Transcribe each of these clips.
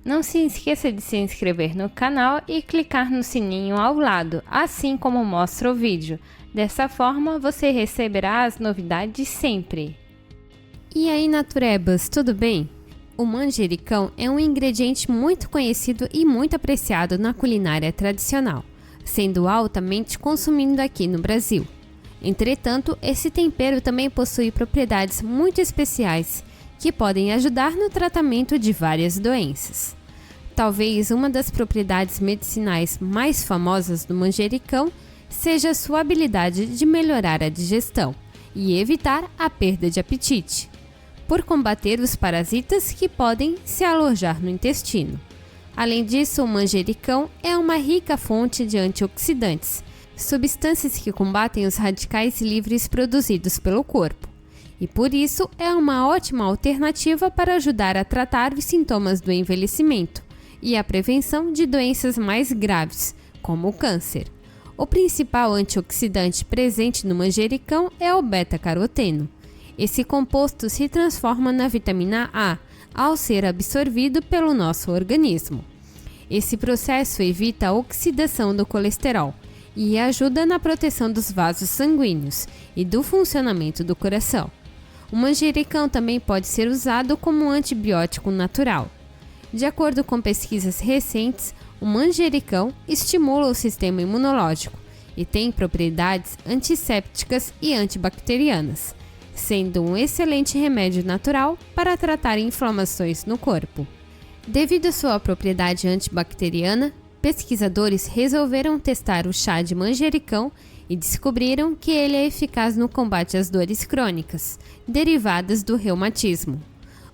Não se esqueça de se inscrever no canal e clicar no sininho ao lado, assim como mostra o vídeo. Dessa forma, você receberá as novidades sempre. E aí, naturebas, tudo bem? O manjericão é um ingrediente muito conhecido e muito apreciado na culinária tradicional, sendo altamente consumido aqui no Brasil. Entretanto, esse tempero também possui propriedades muito especiais que podem ajudar no tratamento de várias doenças. Talvez uma das propriedades medicinais mais famosas do manjericão seja sua habilidade de melhorar a digestão e evitar a perda de apetite, por combater os parasitas que podem se alojar no intestino. Além disso, o manjericão é uma rica fonte de antioxidantes, substâncias que combatem os radicais livres produzidos pelo corpo, e por isso é uma ótima alternativa para ajudar a tratar os sintomas do envelhecimento e a prevenção de doenças mais graves, como o câncer. O principal antioxidante presente no manjericão é o beta-caroteno. Esse composto se transforma na vitamina A ao ser absorvido pelo nosso organismo. Esse processo evita a oxidação do colesterol e ajuda na proteção dos vasos sanguíneos e do funcionamento do coração. O manjericão também pode ser usado como um antibiótico natural. De acordo com pesquisas recentes, o manjericão estimula o sistema imunológico e tem propriedades antissépticas e antibacterianas, sendo um excelente remédio natural para tratar inflamações no corpo. Devido à sua propriedade antibacteriana, pesquisadores resolveram testar o chá de manjericão e descobriram que ele é eficaz no combate às dores crônicas, derivadas do reumatismo.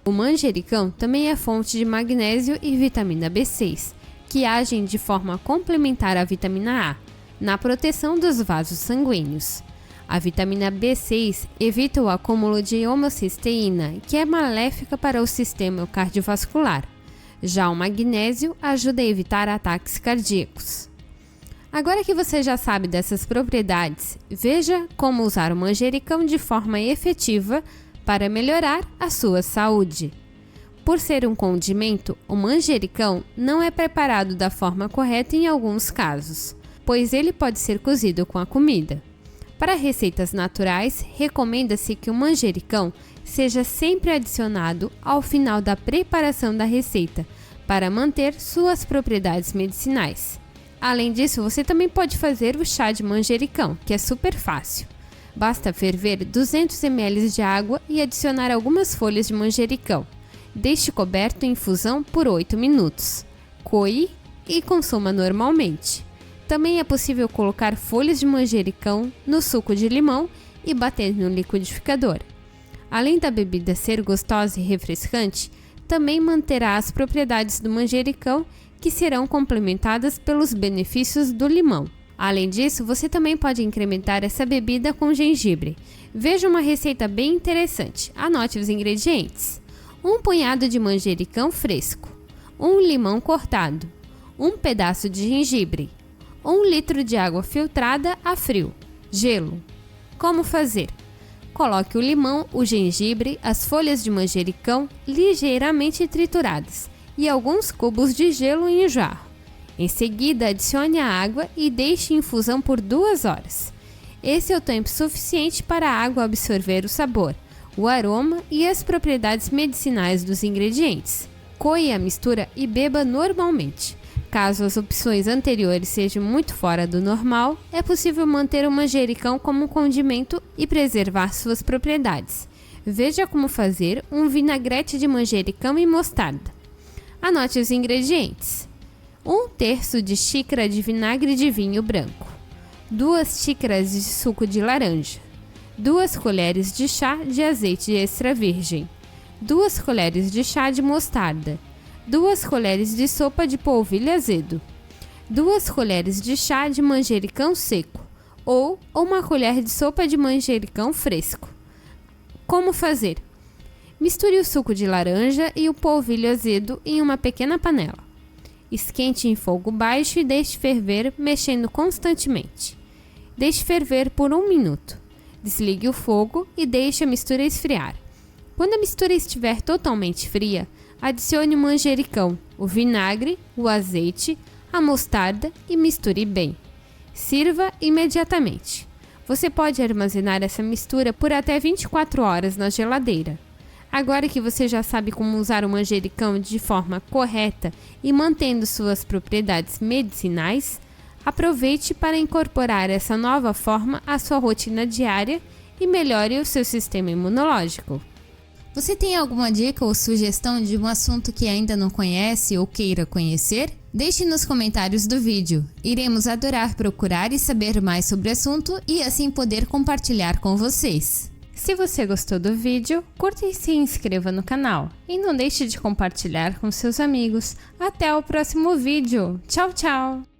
O manjericão também é fonte de magnésio e vitamina B6, que agem de forma complementar à vitamina A, na proteção dos vasos sanguíneos. A vitamina B6 evita o acúmulo de homocisteína, que é maléfica para o sistema cardiovascular. Já o magnésio ajuda a evitar ataques cardíacos. Agora que você já sabe dessas propriedades, veja como usar o manjericão de forma efetiva para melhorar a sua saúde. Por ser um condimento, o manjericão não é preparado da forma correta em alguns casos, pois ele pode ser cozido com a comida. Para receitas naturais, recomenda-se que o manjericão seja sempre adicionado ao final da preparação da receita, para manter suas propriedades medicinais. Além disso, você também pode fazer o chá de manjericão, que é super fácil. Basta ferver 200 ml de água e adicionar algumas folhas de manjericão. Deixe coberto em infusão por 8 minutos. Coe e consuma normalmente. Também é possível colocar folhas de manjericão no suco de limão e bater no liquidificador. Além da bebida ser gostosa e refrescante, também manterá as propriedades do manjericão, que serão complementadas pelos benefícios do limão. Além disso, você também pode incrementar essa bebida com gengibre. Veja uma receita bem interessante. Anote os ingredientes: 1 punhado de manjericão fresco, 1 limão cortado, 1 pedaço de gengibre, 1 litro de água filtrada a frio, gelo. Como fazer? Coloque o limão, o gengibre, as folhas de manjericão ligeiramente trituradas e alguns cubos de gelo em um jarro. Em seguida, adicione a água e deixe em infusão por 2 horas. Esse é o tempo suficiente para a água absorver o sabor, o aroma e as propriedades medicinais dos ingredientes. Coe a mistura e beba normalmente. Caso as opções anteriores sejam muito fora do normal, é possível manter o manjericão como um condimento e preservar suas propriedades. Veja como fazer um vinagrete de manjericão e mostarda. Anote os ingredientes: 1/3 de xícara de vinagre de vinho branco, 2 xícaras de suco de laranja, 2 colheres de chá de azeite extra virgem, 2 colheres de chá de mostarda, 2 colheres de sopa de polvilho azedo, 2 colheres de chá de manjericão seco ou 1 colher de sopa de manjericão fresco. Como fazer? Misture o suco de laranja e o polvilho azedo em uma pequena panela. Esquente em fogo baixo e deixe ferver, mexendo constantemente. Deixe ferver por 1 minuto. Desligue o fogo e deixe a mistura esfriar. Quando a mistura estiver totalmente fria, Adicione o manjericão, o vinagre, o azeite, a mostarda e misture bem. Sirva imediatamente. Você pode armazenar essa mistura por até 24 horas na geladeira. Agora que você já sabe como usar o manjericão de forma correta e mantendo suas propriedades medicinais, aproveite para incorporar essa nova forma à sua rotina diária e melhore o seu sistema imunológico. Você tem alguma dica ou sugestão de um assunto que ainda não conhece ou queira conhecer? Deixe nos comentários do vídeo. Iremos adorar procurar e saber mais sobre o assunto e assim poder compartilhar com vocês. Se você gostou do vídeo, curta e se inscreva no canal. E não deixe de compartilhar com seus amigos. Até o próximo vídeo. Tchau, tchau!